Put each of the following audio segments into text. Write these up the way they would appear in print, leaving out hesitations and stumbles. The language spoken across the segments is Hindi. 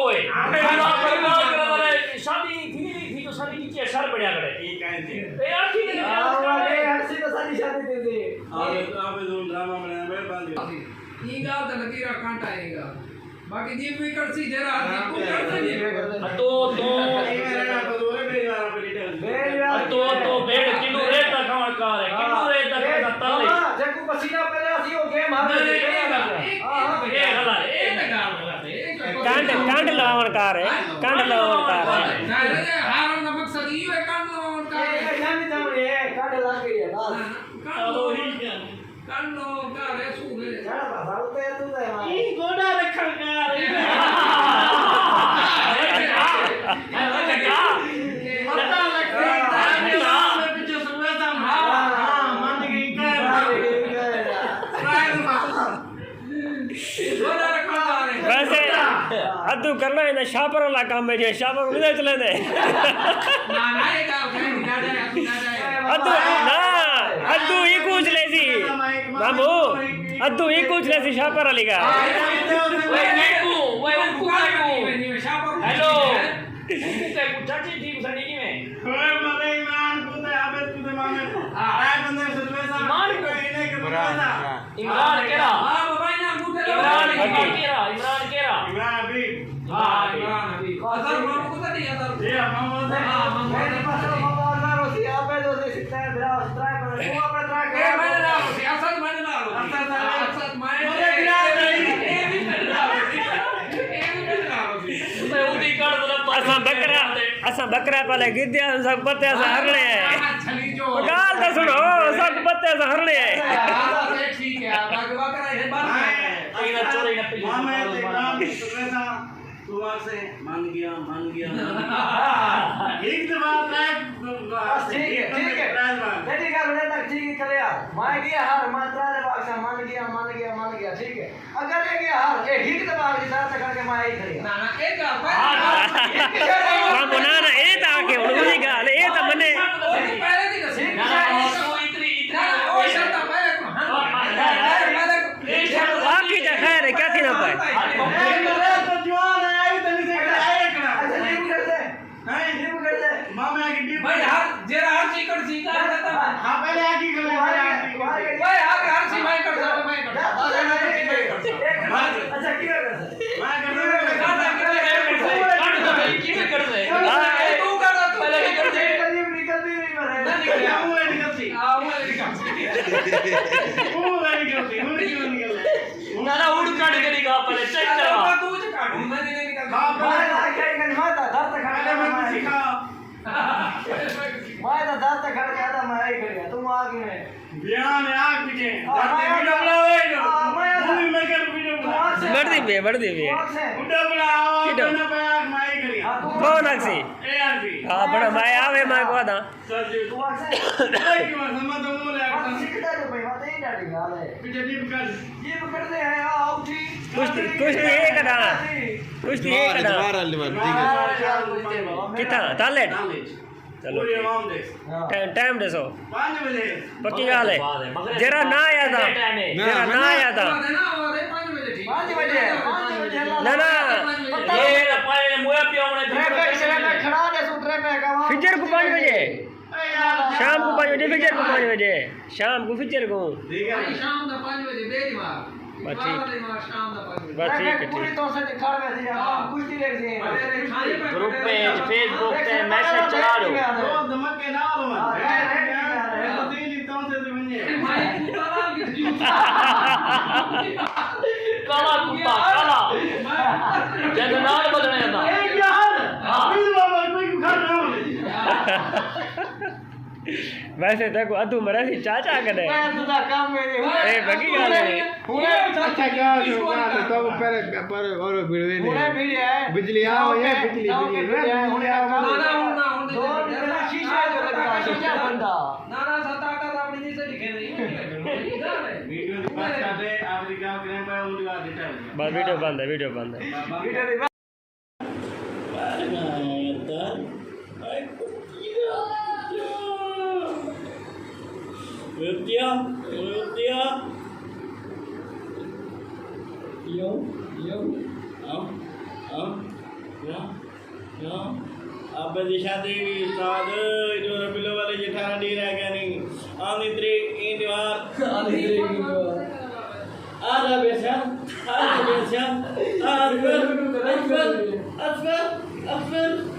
ओए शादी थी तो शादी की असर पड़ा करे ये काहे थे ए आखी ने अरे हर्षी तो सारी शादी दे दे आप जो ड्रामा बनाया मैं बांध ये गाल तो लगी रखा आएगा बाकी जी भी कर सी जरा को कर दे तो बेड किलो रेत खावन का है किलो रेत का तले जको पसीना पड़े आसी हो गेम हां ए हला ए गाल कांड लावण कार है कांड लावण कार है हारन का मकसद ये है कांड लावण का ए जाने जाने कांड लाग गई है बस कांड लो का रे सूरे जाना बाबा उते तू दे मां ई गोडा रखण का वैसे अद्दू करना है ना शापर वाला काम है जो शापर उधर चले दे ना ना ये गाल कहीं ना जाए अद्दू ना अद्दू ये पूछ ले सी मामू अद्दू ये पूछ ले सी शापर वाली का हेलो चाची ठीक सनी की में ओए मरे ईमान को तो आबे तू दे मामे आए बंदे सलवे सा ईमान को इने के बता इमरान केरा हां बाबा ना मुझे इमरान केरा इमरान अभी हां इमरान अभी असर मामू को तो नहीं असर ये मोहम्मद हां मेरी पास मोबाइल ना रोसी आपे जो से सिस्टम है मेरा ट्राई कर तू आपे ट्राई कर मैंने ना असर मैंने ना असर मैं मुझे गिरा नहीं ये भी मैंने ना मैं उदी कर दो असा बकरा पहले गिद्या सब पत्ते से हरने है छली जो गाल तो सुनो सब पत्ते से हरने है ठीक है बागवा करा है बात आईना चोरी न पे मामे ते काम सलवे सा तू आग से मान गया एक दफा ठीक है बेटी का रोने तक ठीक कर यार मान गया हार मात्रा ने बाक्सा मान गया ठीक है अगर ये गया हार ये ठीक दबा के साथ करके मैं आई करेगा ना ना एक मामू ना ए ता के उड़ी गाल ए ता मने पहले दी कसी ना तो इतनी ओ शब्द पहले बाकी जा खैर है क्या थी ना पाए तो जवान है आई तनी से आए करा अच्छा नींबू कर दे नहीं नींबू कर दे मामे आगे डी भाई हर जेरा हर चीज कर सीखा रहता हां पहले आगे कर भाई हर चीज मैं कर सकता अच्छा की कर मैं कर कर दे तू कर पहले कर दे निकलती नहीं मरे निकलती ना उड़ काट के दिखा पहले चेक करवा तू जो काट मैं नहीं निकल माता दर्द खड़ा मैं सिखा माता दर्द खड़ा ज्यादा मैं आई कर तुम आगे में बियान है आग पीछे बढ़ दी बे बुड्ढा बड़ा आवाज करना पे आग माई करी कौन अक्सी ए यार भी हां बड़ा मैं आवे मैं को दा सर जी तू आगे की बात समझ तो मोले मत सीखता जो भाई मत ही डाली गाल है पीछे डीप कर ये पकड़ते हैं आओ ठीक कुछ एक ना कुछ एक ना कितना ताले चलो पूरी आवाम देख टाइम दसो 5 बजे पक्की गाल है जरा ना आया था जरा ना आया था 5 बजे ठीक 5 बजे ना ना ये पहले मुया पियोने ट्रैफिक से मैं खड़ा दे सु ट्रैफिक का फिजर को 5 बजे शाम को 5 बजे फिजर को 5 बजे शाम को फिजर को ठीक है शाम का 5 बजे दे दी बात बस ठीक शाम का 5 बजे बस ठीक है पूरी तो से दिखा में थी कुछ नहीं लग सी ग्रुप पे फेसबुक पे मैसेज चला दो दो धमके ना लो मैं दिल्ली तो से बने भाई पुताला की काला कुत्ता काला जब नाल बदलने था ए यार अभी बाबा कोई घर ना हो वैसे देखो अदू मरा सी चाचा कदे मैं तुझा काम मेरे ए बगी गाल है अच्छा क्या तो पहले पर और भिड़वे हुने नहीं भी है बिजली आओ ये बिजली हुने दो शीशा जो लगा शीशा बंदा नाना सता का अपनी जैसे दिखे नहीं वीडियो दिखा दे अफ्रीका के पे उनका देता है बस वीडियो बंद है वीडियो बंद है Rupiah. Yo. क्यों अब दिशा देवी उस्ताद जो रबिलो वाले जेठाना डी रह गया नहीं आंधी तरीक इन बार आधा बेचन अकबर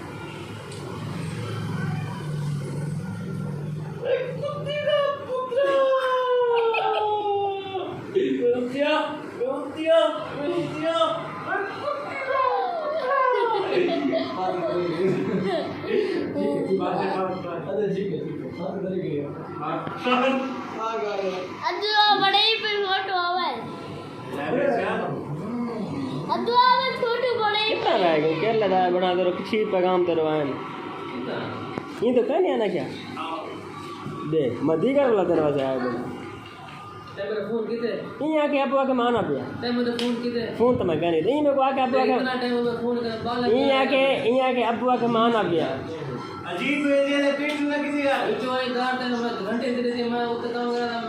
अद्दू बड़े ही पे फोटो आवे अद्दू आवे छोटू बड़े ही कितना रह गए क्या लगा बना दो किसी पैगाम तरवान ये तो कहने आना क्या देख मधी कर वाला दरवाजा आया बोला ते मेरा फोन किते ये आके आप आके माना पिया ते मेरा फोन किते फोन तो मैं कहने नहीं मेरे को आके आप इतना आके टाइम में फोन कर बाल ये आके अब आके माना पिया अजीब एरिया ने पीठ लगी थी यार जो एक गार्ड है मैं घंटे दे मैं उतना काम कर रहा था